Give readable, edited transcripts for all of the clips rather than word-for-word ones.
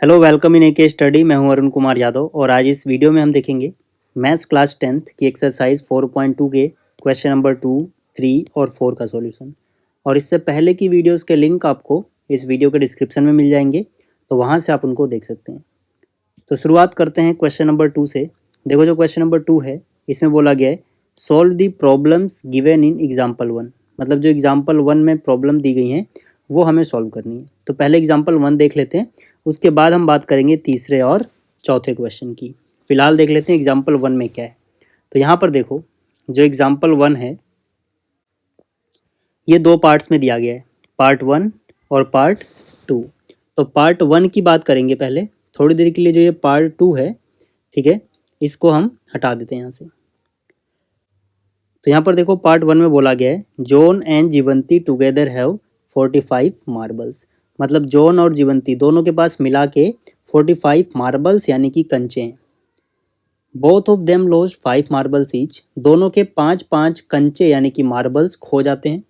Hello welcome in के study. मैं हूं अरुण कुमार यादव और आज इस वीडियो में हम देखेंगे मैथ्स क्लास 10th की एक्सरसाइज 4.2 के क्वेश्चन नंबर 2, 3 और 4 का सॉल्यूशन। और इससे पहले की वीडियोस के लिंक आपको इस वीडियो के डिस्क्रिप्शन में मिल जाएंगे, तो वहां से आप उनको देख सकते हैं। तो शुरुआत करते हैं क्वेश्चन नंबर 2 से। देखो जो क्वेश्चन नंबर 2 है इसमें बोला गया है solve the problems given in example 1। मतलब जो एग्जाम्पल 1 में प्रॉब्लम दी गई हैं वो हमें सॉल्व करनी है। तो पहले एग्जाम्पल 1 देख लेते हैं, उसके बाद हम बात करेंगे तीसरे और चौथे क्वेश्चन की। फिलहाल देख लेते हैं एग्जाम्पल 1 में क्या है। तो यहाँ पर देखो जो एग्जाम्पल 1 है ये दो पार्ट्स में दिया गया है, पार्ट 1 और पार्ट 2। तो पार्ट 1 की बात करेंगे पहले थोड़ी देर के लिए। जो ये पार्ट 2 है, ठीक है, इसको हम हटा देते हैं यहाँ से। तो यहाँ पर देखो पार्ट 1 में बोला गया है John and Jeevanti together have 45 marbles. मतलब जॉन और जीवंती दोनों के पास मिला के 45 मार्बल्स यानी कि कंचे हैं। Both of them loss 5 marbles each. दोनों के 5-5 कंचे यानी कि मार्बल्स खो जाते हैं।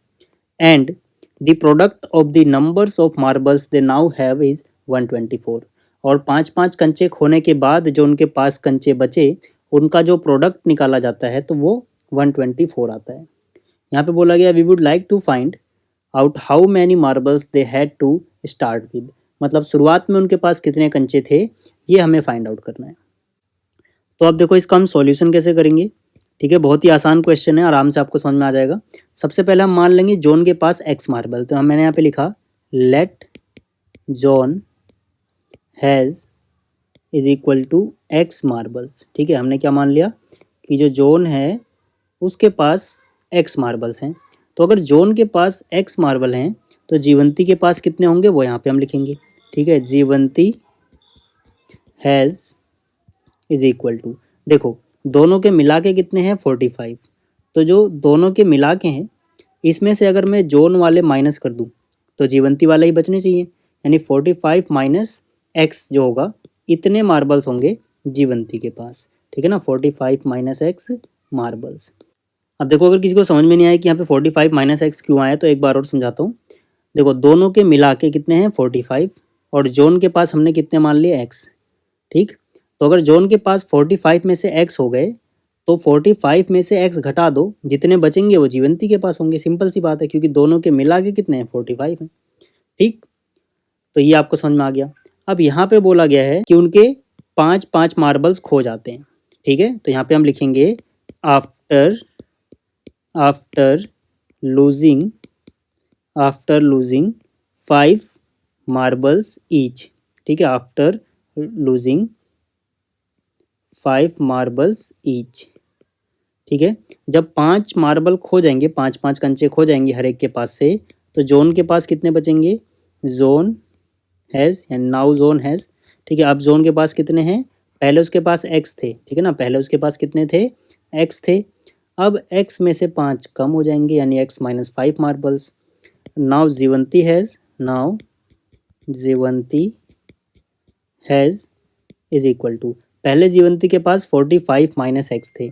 And the product of the numbers of marbles they now have is 124। और 5-5 कंचे खोने के बाद जो उनके पास कंचे बचे उनका जो प्रोडक्ट निकाला जाता है तो वो 124 आता है। यहाँ पे बोला गया we would like to find out how many marbles they had to start with. मतलब शुरुआत में उनके पास कितने कंचे थे ये हमें फाइंड आउट करना है। तो अब देखो इसका हम सॉल्यूशन कैसे करेंगे। ठीक है, बहुत ही आसान क्वेश्चन है, आराम से आपको समझ में आ जाएगा। सबसे पहले हम मान लेंगे जॉन के पास एक्स मार्बल। तो मैंने यहाँ पे लिखा let John has is equal to x marbles. ठीक है, हमने क्या मान लिया कि जो जॉन है उसके पास एक्स मार्बल्स हैं। तो अगर जॉन के पास एक्स मार्बल हैं तो जीवंती के पास कितने होंगे वो यहाँ पे हम लिखेंगे। ठीक है, जीवंती हैज़ इज इक्वल टू, देखो दोनों के मिला के कितने हैं 45। तो जो दोनों के मिला के हैं इसमें से अगर मैं जॉन वाले माइनस कर दूं तो जीवंती वाले ही बचने चाहिए। यानी 45 माइनस एक्स जो होगा इतने मार्बल्स होंगे जीवंती के पास। ठीक है ना, 45 माइनस एक्स मार्बल्स। अब देखो अगर किसी को समझ में नहीं आया कि यहाँ पे 45 माइनस एक्स क्यों आया तो एक बार और समझाता हूँ। देखो दोनों के मिला के कितने हैं 45 और जॉन के पास हमने कितने मान लिए एक्स। ठीक, तो अगर जॉन के पास 45 में से एक्स हो गए तो 45 में से एक्स घटा दो, जितने बचेंगे वो जीवंती के पास होंगे। सिंपल सी बात है, क्योंकि दोनों के मिला के कितने हैं 45 हैं। ठीक, तो ये आपको समझ में आ गया। अब यहाँ पे बोला गया है कि उनके 5-5 मार्बल्स खो जाते हैं। ठीक है, तो यहाँ पे हम लिखेंगे आफ्टर लूजिंग 5 मार्बल्स ईच। ठीक है, आफ्टर लूजिंग 5 मार्बल्स ईच। ठीक है, जब 5 मार्बल खो जाएंगे, 5-5 कंचे खो जाएंगे हर एक के पास से, तो जॉन के पास कितने बचेंगे, जॉन हैज़ यानी नाउ जॉन हैज़। ठीक है, अब जॉन के पास कितने हैं, पहले उसके पास एक्स थे। ठीक है ना, पहले उसके पास कितने थे, एक्स थे। अब एक्स में से 5 कम हो जाएंगे यानी X minus 5 marbles. Now Jeevanti has is equal to, पहले जीवंती के पास 45 माइनस एक्स थे।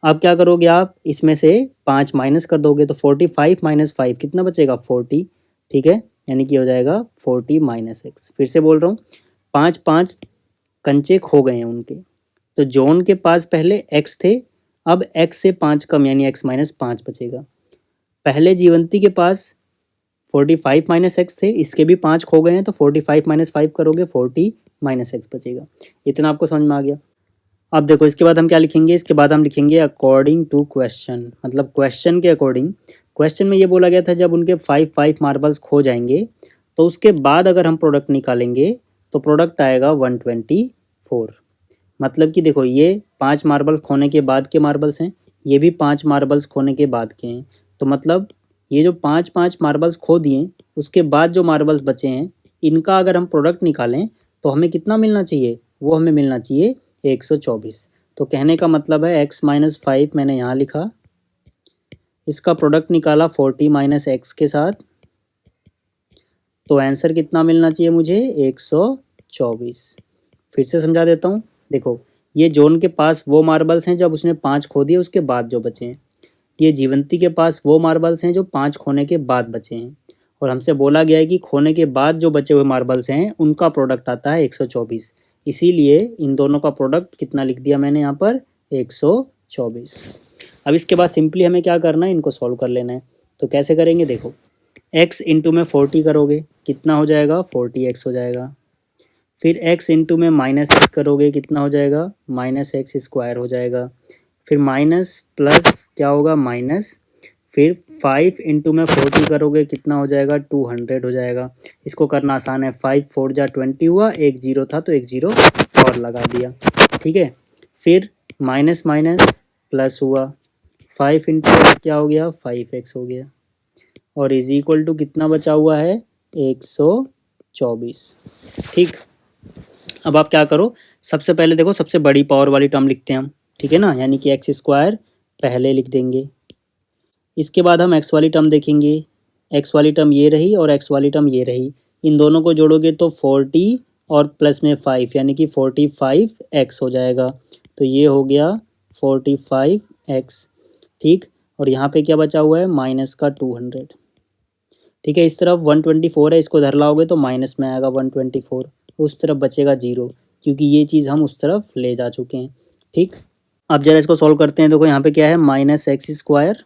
अब क्या करोगे आप, इसमें से 5 माइनस कर दोगे तो 45 माइनस 5 कितना बचेगा 40। ठीक है, यानी कि हो जाएगा 40 माइनस एक्स। फिर से बोल रहा हूँ, 5-5 कंचे खो गए हैं उनके। तो जॉन के पास पहले एक्स थे, अब एक्स से 5 कम यानी एक्स माइनस 5 बचेगा। पहले जीवंती के पास 45 माइनस एक्स थे, इसके भी 5 खो गए हैं तो 45 माइनस 5 करोगे 40 माइनस एक्स बचेगा। इतना आपको समझ में आ गया। अब देखो इसके बाद हम क्या लिखेंगे, इसके बाद हम लिखेंगे अकॉर्डिंग टू क्वेश्चन। मतलब क्वेश्चन के अकॉर्डिंग। क्वेश्चन में ये बोला गया था जब उनके 5-5 मार्बल्स खो जाएंगे तो उसके बाद अगर हम प्रोडक्ट निकालेंगे तो प्रोडक्ट आएगा 124। मतलब कि देखो ये 5 मार्बल्स खोने के बाद के मार्बल्स हैं, ये भी 5 मार्बल्स खोने के बाद के हैं। तो मतलब ये जो 5-5 मार्बल्स खो दिए उसके बाद जो मार्बल्स बचे हैं इनका अगर हम प्रोडक्ट निकालें तो हमें कितना मिलना चाहिए, वो हमें मिलना चाहिए 124। तो कहने का मतलब है एक्स माइनस 5 मैंने यहाँ लिखा, इसका प्रोडक्ट निकाला 40 माइनस एक्स के साथ, तो आंसर कितना मिलना चाहिए मुझे 124। फिर से समझा देता हूँ। देखो ये जॉन के पास वो मार्बल्स हैं जब उसने 5 खो दिए उसके बाद जो बचे हैं। ये जीवंती के पास वो मार्बल्स हैं जो 5 खोने के बाद बचे हैं। और हमसे बोला गया है कि खोने के बाद जो बचे हुए मार्बल्स हैं उनका प्रोडक्ट आता है 124। इसीलिए इन दोनों का प्रोडक्ट कितना लिख दिया मैंने यहाँ पर 124। अब इसके बाद सिंपली हमें क्या करना है, इनको सॉल्व कर लेना है। तो कैसे करेंगे देखो, x इंटू में 40 करोगे कितना हो जाएगा 40x हो जाएगा। फिर x इंटू में माइनस एक्स करोगे कितना हो जाएगा माइनस एक्स स्क्वायर हो जाएगा। फिर माइनस प्लस क्या होगा माइनस, फिर 5 इंटू में 40 करोगे कितना हो जाएगा 200 हो जाएगा। इसको करना आसान है, 5 4 जा 20 हुआ, एक जीरो था तो एक जीरो और लगा दिया, ठीक है। फिर माइनस माइनस प्लस हुआ, 5 इंटू क्या हो गया 5x हो गया, और इज इक्वल टू कितना बचा हुआ है 124, ठीक। अब आप क्या करो, सबसे पहले देखो सबसे बड़ी पावर वाली टर्म लिखते हैं हम, ठीक है ना, यानी कि एक्स स्क्वायर पहले लिख देंगे। इसके बाद हम एक्स वाली टर्म देखेंगे, एक्स वाली टर्म ये रही और एक्स वाली टर्म ये रही, इन दोनों को जोड़ोगे तो 40 और प्लस में 5 यानी कि 45x हो जाएगा। तो ये हो गया 45x, ठीक। और यहाँ पे क्या बचा हुआ है माइनस का 200, ठीक है। इस तरफ 124 है, इसको धर लाओगे तो माइनस में आएगा 124, उस तरफ बचेगा 0 क्योंकि ये चीज़ हम उस तरफ ले जा चुके हैं, ठीक। अब जरा इसको सॉल्व करते हैं। देखो यहाँ पे क्या है माइनस एक्स स्क्वायर,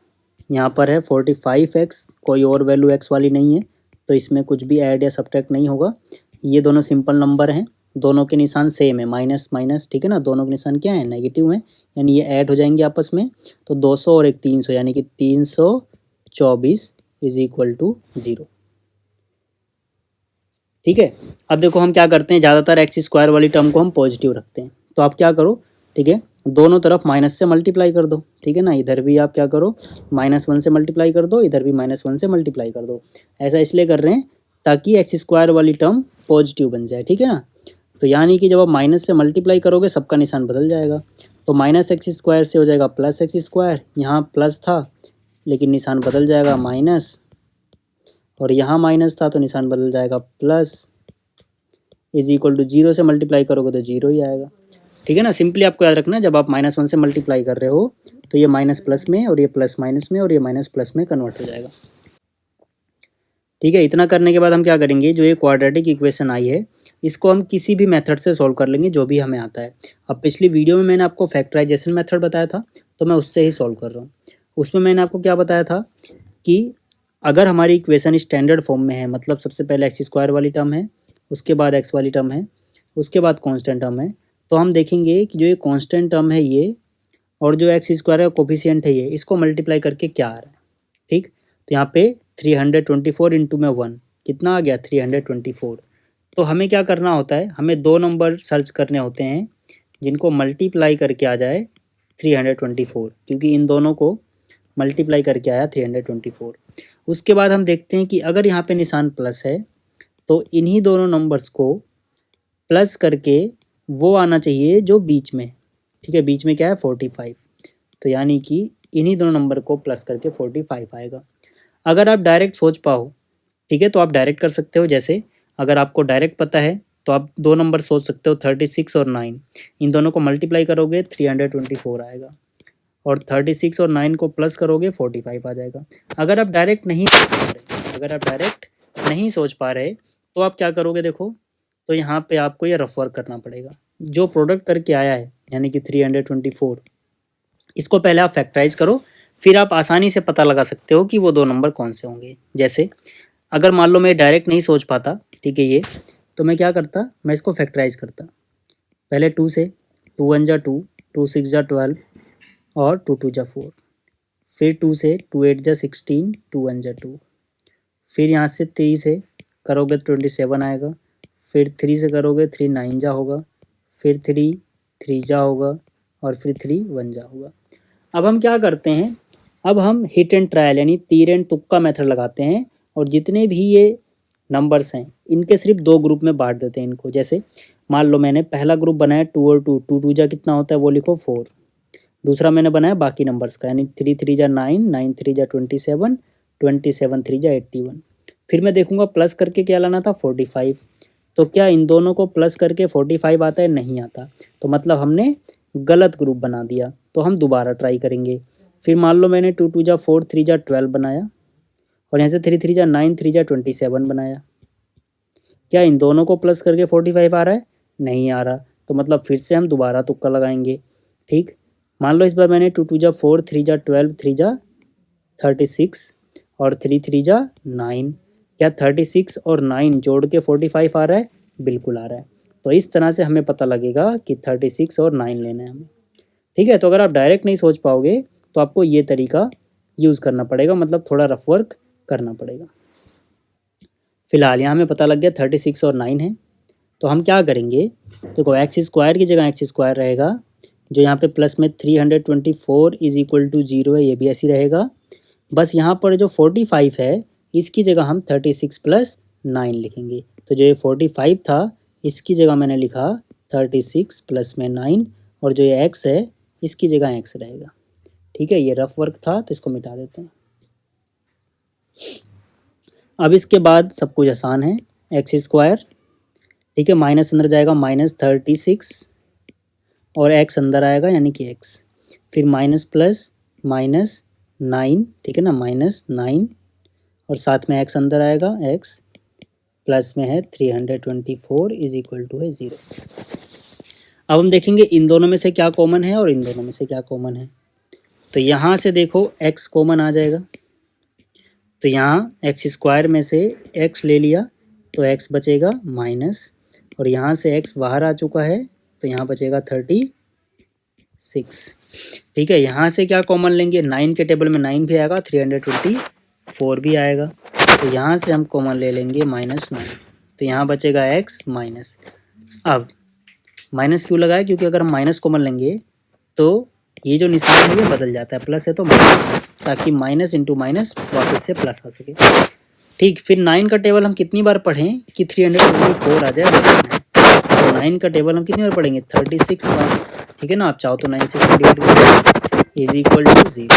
यहाँ पर है 45x, कोई और वैल्यू x वाली नहीं है तो इसमें कुछ भी ऐड या सब्ट्रैक्ट नहीं होगा। ये दोनों सिंपल नंबर हैं, दोनों के निशान सेम है माइनस माइनस, ठीक है ना, दोनों के निशान क्या है नेगेटिव है, यानी ये ऐड हो जाएंगे आपस में। तो 200 और एक 300 यानी कि 324 इज इक्वल टू 0, ठीक है। अब देखो हम क्या करते हैं, ज़्यादातर एक्स स्क्वायर वाली टर्म को हम पॉजिटिव रखते हैं। तो आप क्या करो, ठीक है, दोनों तरफ माइनस से मल्टीप्लाई कर दो, ठीक है ना। इधर भी आप क्या करो -1 से मल्टीप्लाई कर दो, इधर भी -1 से मल्टीप्लाई कर दो। ऐसा इसलिए कर रहे हैं ताकि एक्स स्क्वायर वाली टर्म पॉजिटिव बन जाए, ठीक है ना। तो यानी कि जब आप माइनस से मल्टीप्लाई करोगे सबका निशान बदल जाएगा। तो माइनस एक्स स्क्वायर से हो जाएगा प्लस एक्स स्क्वायर, यहाँ प्लस था लेकिन निशान बदल जाएगा माइनस, और यहाँ माइनस था तो निशान बदल जाएगा प्लस, इज इक्वल टू 0 से मल्टीप्लाई करोगे तो 0 ही आएगा, ठीक है ना। सिंपली आपको याद रखना है जब आप -1 से मल्टीप्लाई कर रहे हो तो ये माइनस प्लस में और ये प्लस माइनस में और ये माइनस प्लस में कन्वर्ट हो जाएगा, ठीक है। इतना करने के बाद हम क्या करेंगे, जो ये क्वाड्रेटिक इक्वेशन आई है इसको हम किसी भी मेथड से सॉल्व कर लेंगे जो भी हमें आता है। अब पिछली वीडियो में मैंने आपको फैक्टराइजेशन मेथड बताया था तो मैं उससे ही सॉल्व कर रहा हूँ। उसमें मैंने आपको क्या बताया था कि अगर हमारी इक्वेशन स्टैंडर्ड फॉर्म में है, मतलब सबसे पहले एक्स स्क्वायर वाली टर्म है, उसके बाद एक्स वाली टर्म है, उसके बाद कांस्टेंट टर्म है, तो हम देखेंगे कि जो ये कांस्टेंट टर्म है ये और जो एक्स स्क्वायर का कोफिशिएंट है ये, इसको मल्टीप्लाई करके क्या आ रहा है, ठीक। तो यहाँ पे 324 इंटू में 1 कितना आ गया 324। तो हमें क्या करना होता है, हमें दो नंबर सर्च करने होते हैं जिनको मल्टीप्लाई करके आ जाए 324, क्योंकि इन दोनों को मल्टीप्लाई करके आया 324। उसके बाद हम देखते हैं कि अगर यहाँ पे निशान प्लस है तो इन्हीं दोनों नंबर्स को प्लस करके वो आना चाहिए जो बीच में, ठीक है। बीच में क्या है 45, तो यानी कि इन्हीं दोनों नंबर को प्लस करके 45 आएगा। अगर आप डायरेक्ट सोच पाओ, ठीक है, तो आप डायरेक्ट कर सकते हो। जैसे अगर आपको डायरेक्ट पता है तो आप दो नंबर सोच सकते हो 36 और 9, इन दोनों को मल्टीप्लाई करोगे 324 आएगा, और 36 और 9 को प्लस करोगे 45 आ जाएगा। अगर आप डायरेक्ट नहीं सोच पा रहे तो आप क्या करोगे, देखो तो यहाँ पे आपको ये रफ वर्क करना पड़ेगा। जो प्रोडक्ट करके आया है यानी कि 324, इसको पहले आप फैक्टराइज करो, फिर आप आसानी से पता लगा सकते हो कि वो दो नंबर कौन से होंगे। जैसे अगर मान लो मैं डायरेक्ट नहीं सोच पाता, ठीक है, ये तो मैं क्या करता, मैं इसको फैक्टराइज करता। पहले 2 से, 2 1 जा 2, 2 6 जा 12 और 2 2 जा 4, फिर 2 से 2 8 जा 16, 2 1 जा 2, फिर यहाँ से 3 से करोगे 27 आएगा, फिर 3 से करोगे 3 9 जा होगा, फिर 3 3 जा होगा, और फिर 3 1 जा होगा। अब हम क्या करते हैं, अब हम हिट एंड ट्रायल यानी तीर एंड तुक्का मेथड लगाते हैं, और जितने भी ये नंबर्स हैं इनके सिर्फ दो ग्रुप में बांट देते हैं इनको। जैसे मान लो मैंने पहला ग्रुप बनाया 2 और 2, 2 2 जा कितना होता है वो लिखो 4। दूसरा मैंने बनाया बाकी नंबर्स का, यानी 3 3 जा 9, 9 3 जा 27, 27 3 जा 81। फिर मैं देखूंगा प्लस करके क्या लाना था 45। तो क्या इन दोनों को प्लस करके 45 आता है, नहीं आता, तो मतलब हमने गलत ग्रुप बना दिया। तो हम दोबारा ट्राई करेंगे। फिर मान लो मैंने 2 2 जा 4, 3 जा 12 बनाया, और यहाँ से 3 3 जा 9, 3 जा 27 बनाया। क्या इन दोनों को प्लस करके 45 आ रहा है? नहीं आ रहा। तो मतलब फिर से हम दोबारा तुक्का लगाएंगे। ठीक, मान लो इस बार मैंने 2 2 जा 4, 3 जा 12, 3 जा 36 और 3 3 जा 9। क्या 36 और 9 जोड़ के 45 आ रहा है? बिल्कुल आ रहा है। तो इस तरह से हमें पता लगेगा कि 36 और 9 लेना है हमें। ठीक है, तो अगर आप डायरेक्ट नहीं सोच पाओगे तो आपको ये तरीका यूज़ करना पड़ेगा, मतलब थोड़ा रफ वर्क करना पड़ेगा। फिलहाल यहाँ हमें पता लग गया 36 और 9 है। तो हम क्या करेंगे, देखो एक्स स्क्वायर की जगह एक्स स्क्वायर रहेगा, जो यहाँ पे प्लस में 324 इज इक्वल टू 0 है, ये भी ऐसी रहेगा। बस यहाँ पर जो 45 है इसकी जगह हम 36 प्लस 9 लिखेंगे। तो जो ये 45 था इसकी जगह मैंने लिखा 36 प्लस में 9, और जो ये एक्स है इसकी जगह एक्स रहेगा। ठीक है, ये रफ वर्क था तो इसको मिटा देते हैं। अब इसके बाद सब कुछ आसान है। एक्स स्क्वायर, ठीक है, माइनस अंदर जाएगा -36 और एक्स अंदर आएगा यानी कि एक्स, फिर माइनस प्लस -9, ठीक है ना, -9 और साथ में एक्स अंदर आएगा, एक्स प्लस में है 324 इज इक्वल टू है 0। अब हम देखेंगे इन दोनों में से क्या कॉमन है और इन दोनों में से क्या कॉमन है। तो यहाँ से देखो एक्स कॉमन आ जाएगा, तो यहाँ एक्स स्क्वायर में से एक्स ले लिया तो एक्स बचेगा माइनस, और यहाँ से एक्स बाहर आ चुका है तो यहाँ बचेगा 36। ठीक है, यहाँ से क्या कॉमन लेंगे, 9 के टेबल में 9 भी आएगा, 324 भी आएगा, तो यहाँ से हम कॉमन ले लेंगे -9, तो यहाँ बचेगा एक्स माइनस। अब माइनस क्यों लगाया, क्योंकि अगर हम माइनस कॉमन लेंगे तो ये जो निशान है ये बदल जाता है, प्लस है तो माइनस, ताकि माइनस इंटू माइनस वापस से प्लस आ सके। ठीक, फिर 9 का टेबल हम कितनी बार पढ़ें कि 324 आ जाए। तो 9 का टेबल हम कितनी बार पढ़ेंगे, 36 बार। ठीक है ना, आप चाहो तो 9 से डिवाइड करो इज इक्वल टू 0।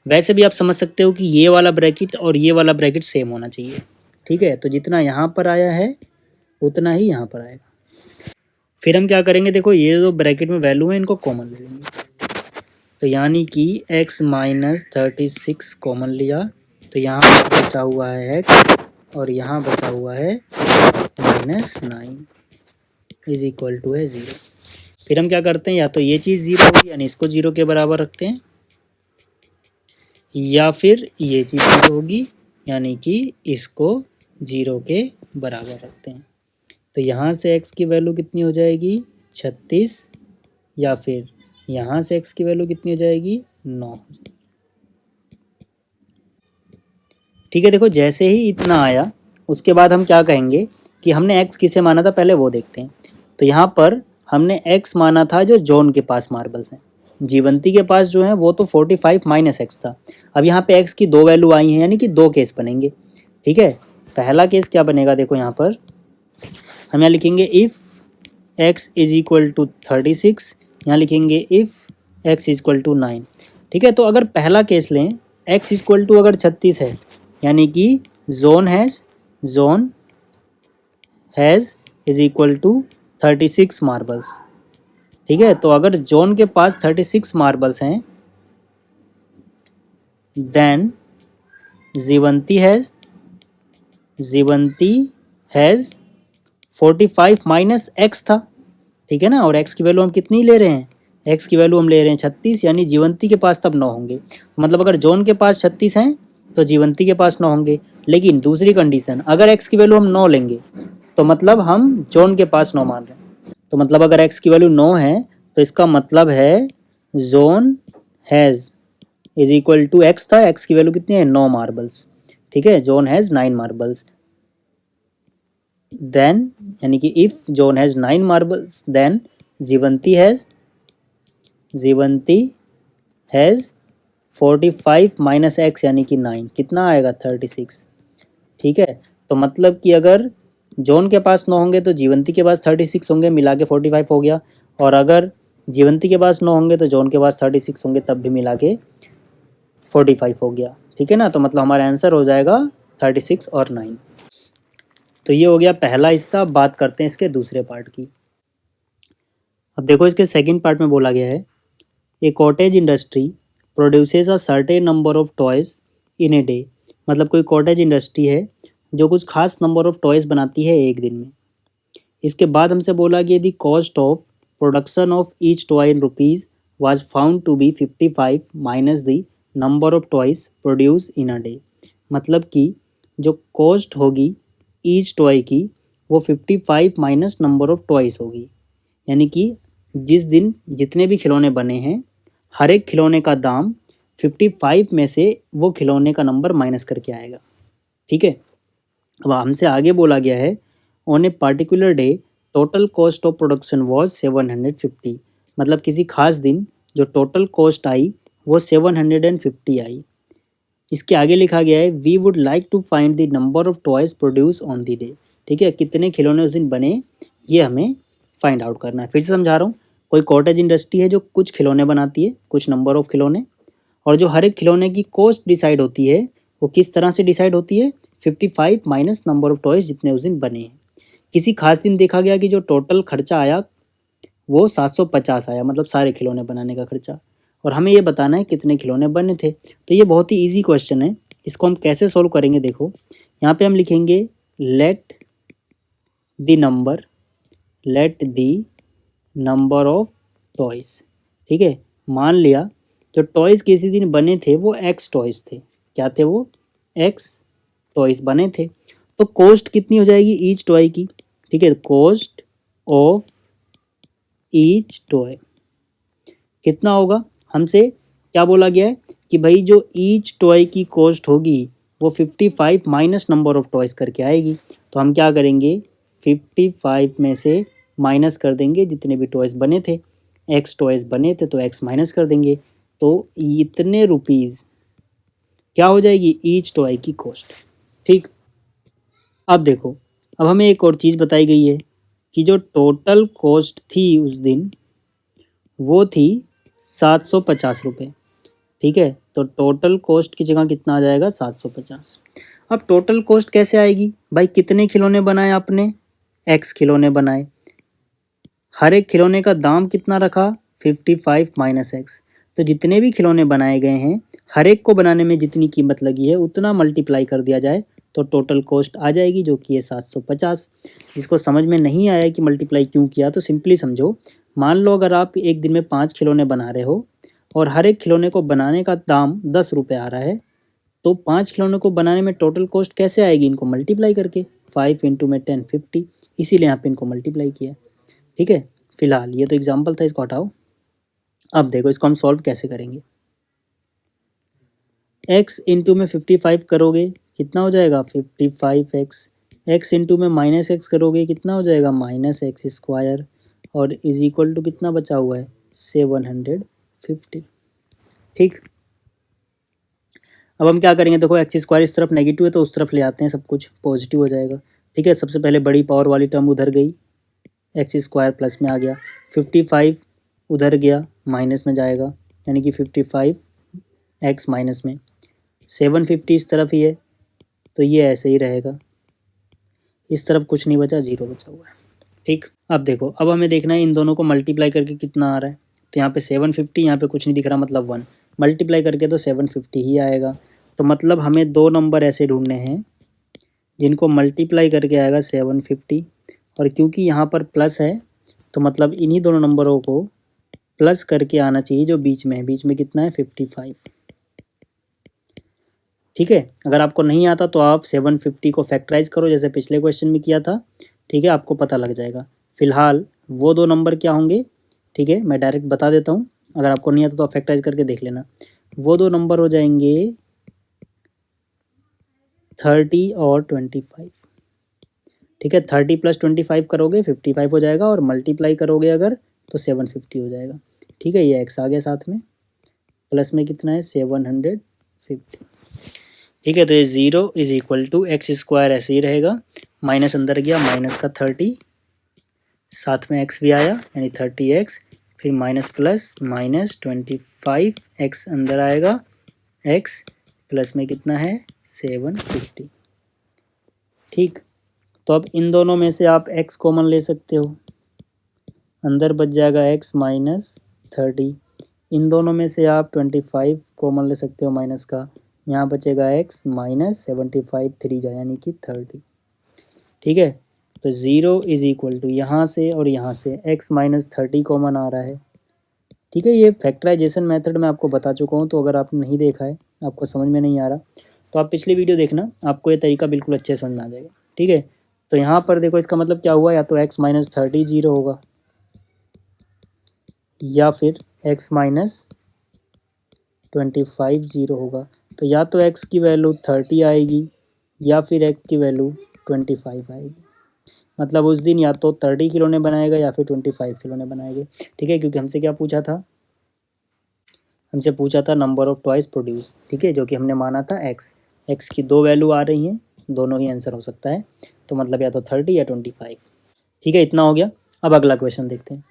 वैसे भी आप समझ सकते हो कि ये वाला ब्रैकेट और ये वाला ब्रैकेट सेम होना चाहिए। ठीक है, तो जितना यहाँ पर आया है उतना ही यहाँ पर आएगा। फिर हम क्या करेंगे, देखो ये जो ब्रैकेट में वैल्यू है इनको कॉमन ले लेंगे, तो यानी कि x माइनस 36 कॉमन लिया, तो यहाँ बचा हुआ है x और यहाँ बचा हुआ है -9 इज इक्वल टू है 0। फिर हम क्या करते हैं, या तो ये चीज़ 0 होगी यानी इसको 0 के बराबर रखते हैं, या फिर ये चीज़ 0 होगी यानी कि इसको 0 के बराबर रखते हैं। तो यहाँ से x की वैल्यू कितनी हो जाएगी 36, या फिर यहाँ से x की वैल्यू कितनी हो जाएगी 9 हो जाएगी। ठीक है, देखो जैसे ही इतना आया उसके बाद हम क्या कहेंगे कि हमने x किसे माना था पहले वो देखते हैं। तो यहाँ पर हमने x माना था जो जॉन के पास मार्बल्स हैं, जीवंती के पास जो है वो तो 45 माइनस एक्स था। अब यहाँ पे x की 2 वैल्यू आई हैं यानी कि 2 केस बनेंगे। ठीक है, पहला केस क्या बनेगा, देखो यहाँ पर हम यहाँ लिखेंगे if x is equal to 36, यहाँ लिखेंगे if x is equal to 9। ठीक है, तो अगर पहला केस लें x इक्वल टू अगर 36 है यानी कि John has is equal to 36 marbles. ठीक है, तो अगर जोन के पास 36 मार्बल्स हैं देन जीवंती हैज़ 45 माइनस एक्स था। ठीक है ना, और x की वैल्यू हम कितनी ले रहे हैं, x की वैल्यू हम ले रहे हैं 36, यानी जीवंती के पास तब 9 होंगे। मतलब अगर जॉन के पास 36 हैं तो जीवंती के पास 9 होंगे। लेकिन दूसरी कंडीशन, अगर x की वैल्यू हम 9 लेंगे तो मतलब हम जॉन के पास 9 मान रहे हैं। तो मतलब अगर x की वैल्यू 9 है तो इसका मतलब है John has is equal to x था, x की वैल्यू कितनी है 9 मार्बल्स। ठीक है, जोन हैज़ 9 मार्बल्स, देन यानी कि if John has 9 marbles then जीवंती has 45 minus X यानी कि 9, कितना आएगा 36। ठीक है, तो मतलब कि अगर जॉन के पास 9 होंगे तो जीवंती के पास 36 होंगे, मिला के 45 हो गया, और अगर जीवंती के पास 9 होंगे तो जॉन के पास 36 होंगे, तब भी मिला के 45 हो गया। ठीक है ना, तो मतलब हमारा आंसर हो जाएगा 36 और 9। तो ये हो गया पहला हिस्सा। बात करते हैं इसके दूसरे पार्ट की। अब देखो इसके सेकंड पार्ट में बोला गया है a cottage industry produces a certain number of toys in a day मतलब कोई कॉटेज इंडस्ट्री है जो कुछ खास नंबर ऑफ टॉयज़ बनाती है एक दिन में। इसके बाद हमसे बोला कि यदि cost of production of each toy in rupees was found to be 55 minus the number of toys produce in a day. मतलब कि जो कॉस्ट होगी ईच टॉय की वो 55 माइनस नंबर ऑफ टॉयज़ होगी। यानी कि जिस दिन जितने भी खिलौने बने हैं हर एक खिलौने का दाम 55 में से वो खिलौने का नंबर माइनस करके आएगा। ठीक है। अब हमसे आगे बोला गया है on a particular day total cost of production was 750। मतलब किसी खास दिन जो टोटल कॉस्ट आई वो 750 आई। इसके आगे लिखा गया है we would like to find the number of toys produce on the day. ठीक है, कितने खिलौने उस दिन बने ये हमें फाइंड आउट करना है। फिर से समझा रहा हूँ, कोई कॉटेज इंडस्ट्री है जो कुछ खिलौने बनाती है, कुछ नंबर ऑफ खिलौने, और जो हर एक खिलौने की कॉस्ट डिसाइड होती है वो किस तरह से डिसाइड होती है, 55 माइनस नंबर ऑफ टॉयज जितने उस दिन बने हैं। किसी खास दिन देखा गया कि जो टोटल खर्चा आया वो 750 आया, मतलब सारे खिलौने बनाने का खर्चा, और हमें ये बताना है कितने खिलौने बने थे। तो ये बहुत ही इजी क्वेश्चन है, इसको हम कैसे सोल्व करेंगे देखो। यहाँ पे हम लिखेंगे let the number of toys. ठीक है, मान लिया जो टॉयज़ किसी दिन बने थे वो एक्स टॉयज़ थे। क्या थे वो? एक्स टॉयज़ बने थे। तो कॉस्ट कितनी हो जाएगी ईच टॉय की? ठीक है, कॉस्ट ऑफ ईच टॉय कितना होगा? हमसे क्या बोला गया है कि भाई जो ईच टॉय की कॉस्ट होगी वो 55 माइनस नंबर ऑफ टॉयज़ करके आएगी। तो हम क्या करेंगे, 55 में से माइनस कर देंगे जितने भी टॉयज़ बने थे। एक्स टॉयज़ बने थे तो एक्स माइनस कर देंगे, तो इतने रुपीज़ क्या हो जाएगी ईच टॉय की कॉस्ट। ठीक, अब देखो, अब हमें एक और चीज़ बताई गई है कि जो टोटल कॉस्ट थी उस दिन वो थी 750 रुपये। ठीक है, तो टोटल कॉस्ट की जगह कितना आ जाएगा, 750। अब टोटल कॉस्ट कैसे आएगी भाई? कितने खिलौने बनाए आपने? एक्स खिलौने बनाए। हर एक खिलौने का दाम कितना रखा? 55 माइनस एक्स। तो जितने भी खिलौने बनाए गए हैं हर एक को बनाने में जितनी कीमत लगी है उतना मल्टीप्लाई कर दिया जाए तो टोटल कॉस्ट आ जाएगी, जो कि है 750। जिसको समझ में नहीं आया कि मल्टीप्लाई क्यों किया तो सिंपली समझो, मान लो अगर आप एक दिन में 5 खिलौने बना रहे हो और हर एक खिलौने को बनाने का दाम 10 रुपये आ रहा है, तो 5 खिलौने को बनाने में टोटल कॉस्ट कैसे आएगी? इनको मल्टीप्लाई करके, 5 इंटू में 10 50, इसीलिए यहाँ पे इनको मल्टीप्लाई किया। ठीक है, फिलहाल ये तो एग्जाम्पल था, इसको हटाओ। अब देखो इसको हम सॉल्व कैसे करेंगे। x इंटू में 55 करोगे कितना हो जाएगा, 55x। x इंटू में माइनस एक्स करोगे कितना हो जाएगा, माइनस एक्स स्क्वायर, और इज इक्वल टू कितना बचा हुआ है, 750। ठीक, अब हम क्या करेंगे, देखो एक्स स्क्वायर इस तरफ नेगेटिव है तो उस तरफ ले आते हैं, सब कुछ पॉजिटिव हो जाएगा। ठीक है, सबसे पहले बड़ी पावर वाली टर्म उधर गई, एक्स स्क्वायर प्लस में आ गया, 55 उधर गया माइनस में जाएगा, यानी कि 55 एक्स माइनस में, 750 इस तरफ ही है तो ये ऐसे ही रहेगा, इस तरफ कुछ नहीं बचा, जीरो बचा हुआ है। ठीक, अब देखो, अब हमें देखना है इन दोनों को मल्टीप्लाई करके कितना आ रहा है। तो यहाँ पे 750, यहाँ पे कुछ नहीं दिख रहा, मतलब 1 मल्टीप्लाई करके तो 750 ही आएगा। तो मतलब हमें दो नंबर ऐसे ढूंढने हैं जिनको मल्टीप्लाई करके आएगा 750, और क्योंकि यहाँ पर प्लस है तो मतलब इन्हीं दोनों नंबरों को प्लस करके आना चाहिए जो बीच में है। बीच में कितना है, 55। ठीक है, अगर आपको नहीं आता तो आप 750 को फैक्टराइज करो जैसे पिछले क्वेश्चन में किया था। ठीक है, आपको पता लग जाएगा। फिलहाल वो दो नंबर क्या होंगे, ठीक है मैं डायरेक्ट बता देता हूँ, अगर आपको नहीं आता तो आप फैक्टराइज करके देख लेना। वो दो नंबर हो जाएंगे 30 और 25। ठीक है, 30 प्लस 25 करोगे 55 हो जाएगा, और मल्टीप्लाई करोगे अगर तो 750 हो जाएगा। ठीक है, ये एक्स आ गया साथ में, प्लस में कितना है 750। ठीक है, तो ये 0 is equal to x square ऐसे ही रहेगा, माइनस अंदर गया, माइनस का 30, साथ में एक्स भी आया यानी 30x, फिर माइनस प्लस माइनस 25 एक्स अंदर आएगा, एक्स प्लस में कितना है 750। ठीक, तो अब इन दोनों में से आप x कॉमन ले सकते हो, अंदर बच जाएगा x माइनस 30। इन दोनों में से आप 25 कॉमन ले सकते हो माइनस का, यहाँ बचेगा x माइनस 75 3 जाए यानी कि 30। ठीक है, तो 0 इज इक्वल टू यहाँ से और यहाँ से x माइनस 30 कॉमन आ रहा है। ठीक है, ये फैक्टराइजेशन मेथड मैं आपको बता चुका हूँ, तो अगर आपने नहीं देखा है, आपको समझ में नहीं आ रहा, तो आप पिछली वीडियो देखना, आपको ये तरीका बिल्कुल अच्छे समझ में आ जाएगा। ठीक है, तो यहाँ पर देखो इसका मतलब क्या हुआ, या तो x माइनस 30 जीरो होगा या फिर x माइनस 25 जीरो होगा। तो या तो x की वैल्यू 30 आएगी या फिर x की वैल्यू 25 आएगी। मतलब उस दिन या तो 30 किलो ने बनाएगा या फिर 25 किलो ने बनाएंगे। ठीक है, क्योंकि हमसे क्या पूछा था, हमसे पूछा था नंबर ऑफ टॉयज प्रोड्यूस। ठीक है, जो कि हमने माना था x की दो वैल्यू आ रही हैं, दोनों ही आंसर हो सकता है, तो मतलब या तो 30 या 25। ठीक है, इतना हो गया। अब अगला क्वेश्चन देखते हैं।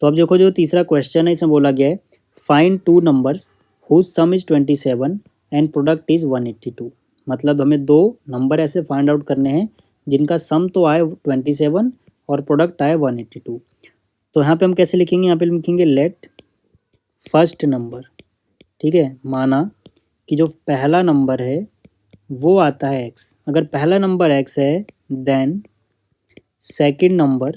तो अब देखो जो तीसरा क्वेश्चन है इसमें बोला गया है find two numbers whose sum is 27 and product is 182। मतलब हमें दो नंबर ऐसे फाइंड आउट करने हैं जिनका सम तो आए 27 और प्रोडक्ट आए 182। तो यहाँ पे हम कैसे लिखेंगे, यहाँ पे लिखेंगे लेट फर्स्ट नंबर। ठीक है, माना कि जो पहला नंबर है वो आता है x। अगर पहला नंबर x है देन सेकंड नंबर,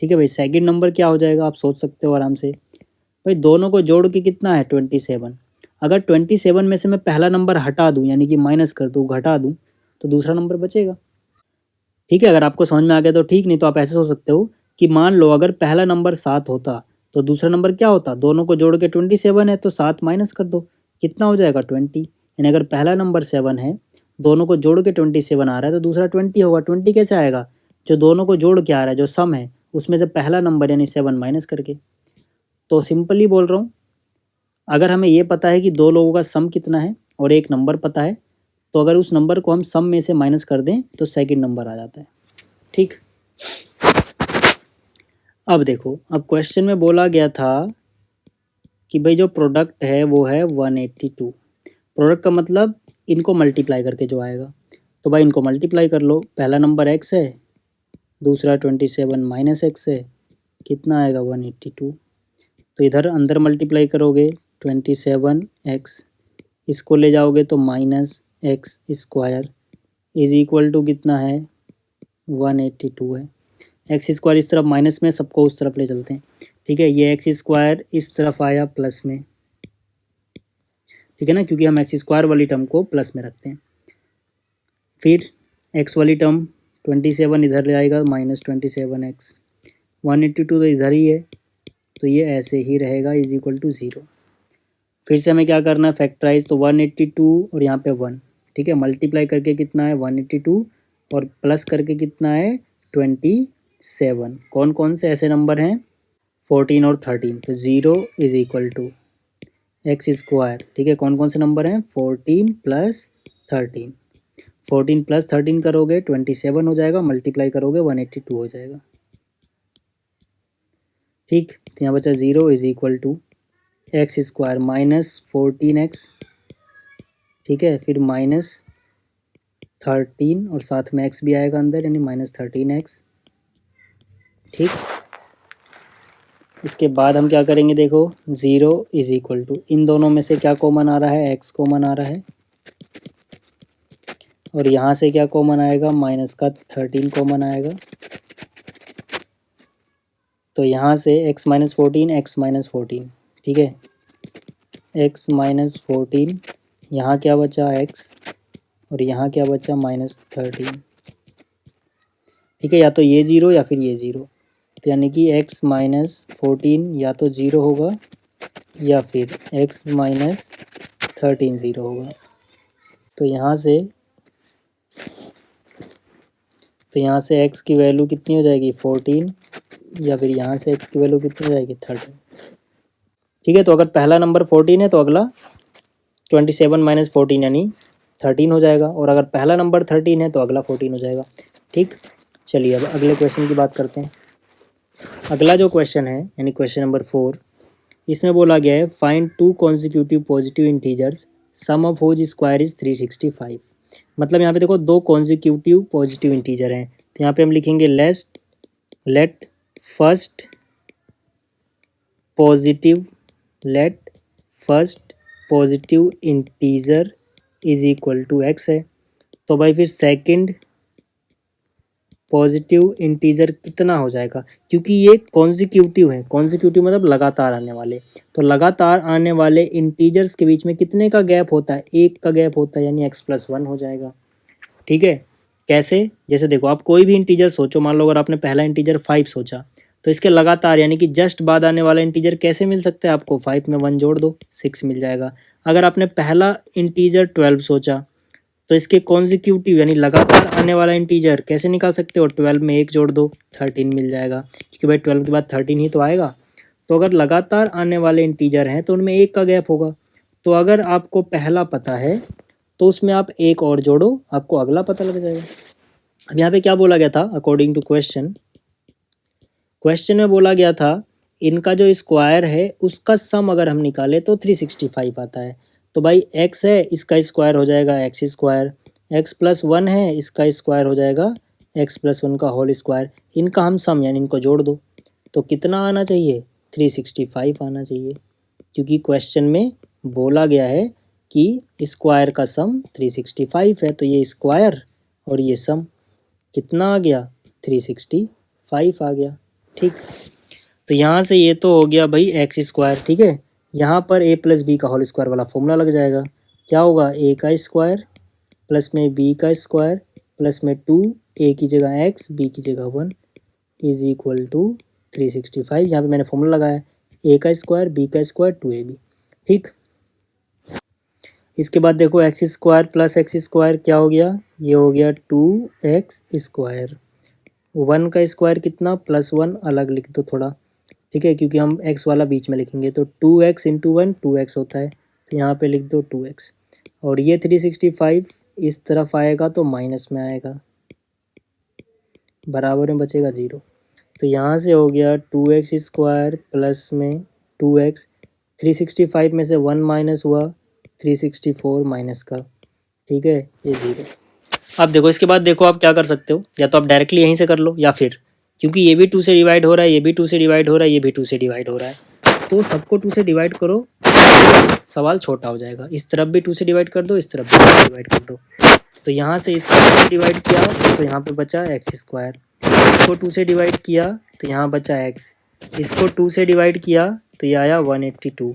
ठीक है भाई, सेकंड नंबर क्या हो जाएगा आप सोच सकते हो आराम से भाई, दोनों को जोड़ के कितना है 27। अगर 27 में से मैं पहला नंबर हटा दूं यानी कि माइनस कर दूं, घटा दूं, तो दूसरा नंबर बचेगा। ठीक है, अगर आपको समझ में आ गया तो ठीक, नहीं तो आप ऐसे सोच सकते हो कि मान लो अगर पहला नंबर 7 होता तो दूसरा नंबर क्या होता, दोनों को जोड़ के 27 है तो 7 माइनस कर दो, कितना हो जाएगा 20। यानी अगर पहला नंबर 7 है, दोनों को जोड़ के 27 आ रहा है, तो दूसरा 20 होगा। 20 कैसे आएगा, जो दोनों को जोड़ के आ रहा है, जो सम है उसमें से पहला नंबर यानी 7 माइनस करके। तो सिंपली बोल रहा हूँ, अगर हमें ये पता है कि दो लोगों का सम कितना है और एक नंबर पता है, तो अगर उस नंबर को हम सम में से माइनस कर दें तो सेकंड नंबर आ जाता है। ठीक, अब देखो, अब क्वेश्चन में बोला गया था कि भाई जो प्रोडक्ट है वो है 182। प्रोडक्ट का मतलब इनको मल्टीप्लाई करके जो आएगा, तो भाई इनको मल्टीप्लाई कर लो। पहला नंबर x है, दूसरा 27 माइनस एक्स है, कितना आएगा 182। तो इधर अंदर मल्टीप्लाई करोगे 27x, इसको ले जाओगे तो minus x square is equal to कितना है 182 है। एक्स स्क्वायर इस तरफ माइनस में, सबको उस तरफ ले चलते हैं। ठीक है, ये एक्स स्क्वायर इस तरफ आया प्लस में, ठीक है ना, क्योंकि हम एक्स स्क्वायर वाली टर्म को प्लस में रखते हैं। फिर एक्स वाली टर्म 27 इधर ले आएगा माइनस 27x, 182 तो इधर ही है, तो ये ऐसे ही रहेगा इज इक्वल टू 0। फिर से हमें क्या करना है फैक्टराइज, तो 182 और यहाँ पे 1, ठीक है, मल्टीप्लाई करके कितना है 182 और प्लस करके कितना है 27। कौन कौन से ऐसे नंबर हैं 14 और 13, तो 0 is equal to x square. ठीक है, कौन कौन से नंबर हैं 14 प्लस 13, 14 प्लस 13 करोगे 27 हो जाएगा, मल्टीप्लाई करोगे 182 हो जाएगा। ठीक, तो यहाँ बचा 0 is equal to x square minus 14x, ठीक है, फिर माइनस 13 और साथ में x भी आएगा अंदर यानी माइनस 13x। ठीक, इसके बाद हम क्या करेंगे, देखो 0 इज इक्वल टू, इन दोनों में से क्या कॉमन आ रहा है, x कॉमन आ रहा है, और यहाँ से क्या कॉमन आएगा, माइनस का 13 कॉमन आएगा। तो यहाँ से x माइनस 14, x माइनस 14, ठीक है, x माइनस 14, यहाँ क्या बचा x, और यहाँ क्या बचा माइनस 13। ठीक है, या तो ये 0 या फिर ये 0, तो यानी कि x माइनस 14 या तो 0 होगा या फिर x माइनस 13 0 होगा। तो यहाँ से x की वैल्यू कितनी हो जाएगी 14, या फिर यहाँ से x की वैल्यू कितनी हो जाएगी 13। ठीक है, तो अगर पहला नंबर 14 है तो अगला 27 माइनस 14 यानी 13 हो जाएगा, और अगर पहला नंबर 13 है तो अगला 14 हो जाएगा। ठीक, चलिए अब अगले क्वेश्चन की बात करते हैं। अगला जो क्वेश्चन है यानी क्वेश्चन नंबर 4, इसमें बोला गया है find two consecutive positive integers sum of whose square is 365। मतलब यहाँ पे देखो दो कॉन्जिक्यूटिव पॉजिटिव इंटीजर हैं, तो यहाँ पे हम लिखेंगे let first positive let first positive integer is equal to x है। तो भाई फिर सेकंड पॉजिटिव इंटीजर कितना हो जाएगा, क्योंकि ये कॉन्जिक्यूटिव है, कॉन्जिक्यूटिव मतलब लगातार आने वाले, तो लगातार आने वाले इंटीजर्स के बीच में कितने का गैप होता है, एक का गैप होता है, यानी x+1 हो जाएगा। ठीक है, कैसे, जैसे देखो आप कोई भी इंटीजर सोचो, मान लो अगर आपने पहला इंटीजर 5 सोचा, तो इसके लगातार यानी कि जस्ट बाद आने वाला इंटीजर कैसे मिल सकता है आपको, 5 में 1 जोड़ दो 6 मिल जाएगा। अगर आपने पहला इंटीजर 12 सोचा, तो इसके कॉन्जिक्यूटिव यानी लगातार आने वाला इंटीजर कैसे निकाल सकते हो, 12 में 1 जोड़ दो 13 मिल जाएगा, क्योंकि भाई 12 के बाद 13 ही तो आएगा। तो अगर लगातार आने वाले इंटीजर हैं तो उनमें एक का गैप होगा। तो अगर आपको पहला पता है तो उसमें आप एक और जोड़ो, आपको अगला पता लग जाएगा। अब यहाँ पे क्या बोला गया था, अकॉर्डिंग टू क्वेश्चन, क्वेश्चन में बोला गया था इनका जो स्क्वायर है उसका सम अगर हम निकालें तो 365 आता है। तो भाई x है, इसका स्क्वायर हो जाएगा एक्स स्क्वायर, x+1 है, इसका स्क्वायर हो जाएगा x+1 का होल स्क्वायर, इनका हम सम यानी इनको जोड़ दो, तो कितना आना चाहिए, 365 आना चाहिए, क्योंकि क्वेश्चन में बोला गया है कि स्क्वायर का सम 365 है, तो ये स्क्वायर और ये सम कितना आ गया, 365 आ गया। ठीक, तो यहाँ से ये तो हो गया भाई एक्स स्क्वायर। ठीक है, यहाँ पर a प्लस बी का होल स्क्वायर वाला फॉर्मूला लग जाएगा, क्या होगा, a का स्क्वायर प्लस में b का स्क्वायर प्लस में 2, a की जगह x, b की जगह 1 इज इक्वल टू 365। यहाँ पे मैंने फॉर्मूला लगाया, a का स्क्वायर, b का स्क्वायर, 2ab। ठीक, इसके बाद देखो x square plus x square क्या हो गया, ये हो गया 2x स्क्वायर, 1 का स्क्वायर कितना, +1 अलग लिख दो थोड़ा, ठीक है, क्योंकि हम x वाला बीच में लिखेंगे, तो 2x इंटू 1 2x होता है, तो यहाँ पे लिख दो 2x, और ये 365 इस तरफ आएगा तो माइनस में आएगा, बराबर में बचेगा 0, तो यहाँ से हो गया 2x स्क्वायर प्लस में 2x, 365 में से 1 माइनस हुआ 364 माइनस का, ठीक है, ये 0। अब देखो इसके बाद देखो आप क्या कर सकते हो, या तो आप डायरेक्टली यहीं से कर लो, या फिर क्योंकि ये भी 2 से डिवाइड हो रहा है, ये भी 2 से डिवाइड हो रहा है, ये भी 2 से डिवाइड हो रहा है, तो सबको 2 से डिवाइड करो, सवाल छोटा हो जाएगा, इस तरफ भी 2 से डिवाइड कर दो, इस तरफ भी 2 से डिवाइड कर दो, तो यहाँ से इसको 2 से डिवाइड किया तो यहाँ पे बचा एक्स स्क्वायर, इसको 2 से डिवाइड किया तो यहाँ बचा एक्स, इसको 2 से डिवाइड किया तो ये आया 182,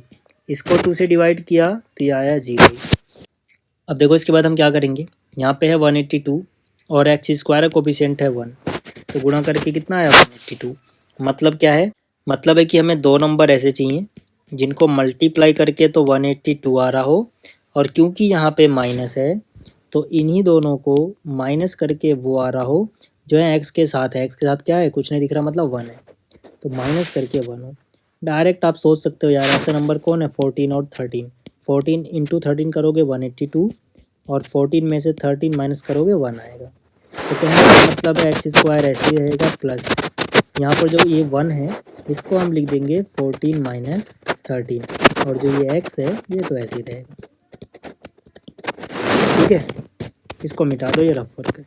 इसको 2 से डिवाइड किया तो ये आया 0। अब देखो इसके बाद हम क्या करेंगे, यहाँ पे है 182 और एक्स स्क्वायर का कोफिशिएंट है 1, तो गुणा करके कितना आया 182, मतलब क्या है, मतलब है कि हमें दो नंबर ऐसे चाहिए जिनको मल्टीप्लाई करके तो 182 आ रहा हो, और क्योंकि यहाँ पे माइनस है तो इन्हीं दोनों को माइनस करके वो आ रहा हो जो है एक्स के साथ है, एक्स के साथ क्या है, कुछ नहीं दिख रहा, मतलब 1 है, तो माइनस करके 1 हो। डायरेक्ट आप सोच सकते हो यार ऐसे नंबर कौन है, 14 और 13, 14 इंटू 13 करोगे 182, और 14 में से 13 माइनस करोगे 1 आएगा, तो कहने का मतलब है एक्स स्क्वायर ऐसे ही रहेगा प्लस, यहाँ पर जो ये 1 है इसको हम लिख देंगे 14 माइनस 13, और जो ये x है ये तो ऐसे ही रहेगा, ठीक है, इसको मिटा दो, ये रफ वर्क है।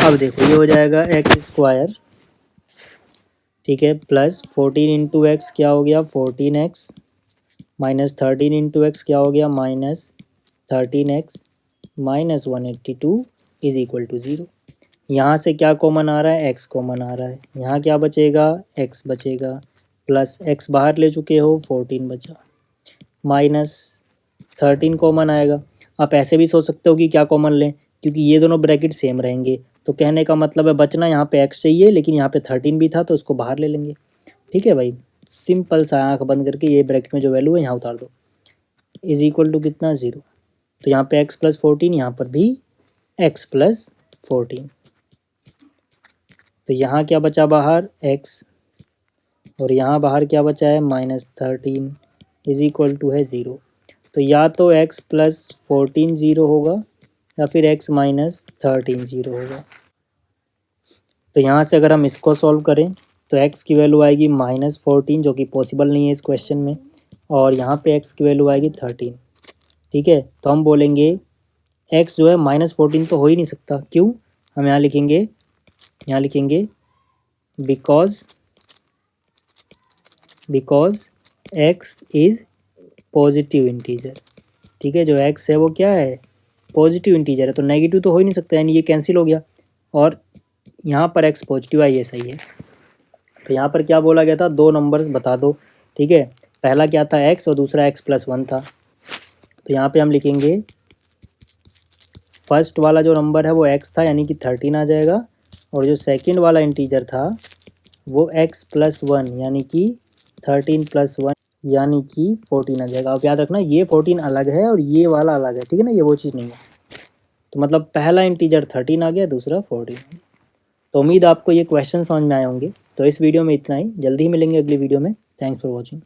अब देखो ये हो जाएगा एक्स स्क्वायर, ठीक है, प्लस 14 इंटू एक्स क्या हो गया 14x, माइनस 13 इंटू एक्स क्या हो गया minus 13x, minus 182 is equal to 0। यहाँ से क्या कॉमन आ रहा है, x कॉमन आ रहा है, यहाँ क्या बचेगा, x बचेगा, प्लस x बाहर ले चुके हो 14 बचा, माइनस 13 कॉमन आएगा। आप ऐसे भी सोच सकते हो कि क्या कॉमन लें, क्योंकि ये दोनों ब्रैकेट सेम रहेंगे, तो कहने का मतलब है बचना यहाँ पे x चाहिए, लेकिन यहाँ पे 13 भी था तो उसको बाहर ले लेंगे, ठीक है भाई, सिंपल सा, आँख बंद करके ये ब्रैकेट में जो वैल्यू है यहाँ उतार दो, इज इक्वल टू कितना 0, तो यहाँ पे x+14, यहाँ पर भी x+14, तो यहाँ क्या बचा बाहर x, और यहाँ बाहर क्या बचा है -13 इज इक्वल टू है 0, तो या तो x+14 0 होगा या फिर x-13 0 होगा। तो यहाँ से अगर हम इसको सॉल्व करें तो x की वैल्यू आएगी -14, जो कि पॉसिबल नहीं है इस क्वेश्चन में, और यहाँ पे x की वैल्यू आएगी 13, ठीक है, तो हम बोलेंगे x जो है -14 तो हो ही नहीं सकता, क्यों, हम यहाँ लिखेंगे because x is positive integer, ठीक है। जो x है वो क्या है, पॉजिटिव इंटीजर है, तो नेगेटिव तो हो ही नहीं सकता, यानी ये कैंसिल हो गया। और यहाँ पर x पॉजिटिव है, ये सही है। तो यहाँ पर क्या बोला गया था, दो नंबर्स बता दो, ठीक है। पहला क्या था x और दूसरा x+1 था। तो यहाँ पे हम लिखेंगे फर्स्ट वाला जो नंबर है वो x था, यानी कि 13 आ जाएगा। और जो सेकंड वाला इंटीजर था वो x+1 यानी कि 13+1 यानी कि 14 आ जाएगा। अब याद रखना ये 14 अलग है और ये वाला अलग है, ठीक है ना, ये वो चीज़ नहीं है। तो मतलब पहला इंटीजर 13 आ गया, दूसरा 14। तो उम्मीद आपको ये क्वेश्चन समझ में आए होंगे। तो इस वीडियो में इतना ही, जल्दी ही मिलेंगे अगली वीडियो में। Thanks for watching.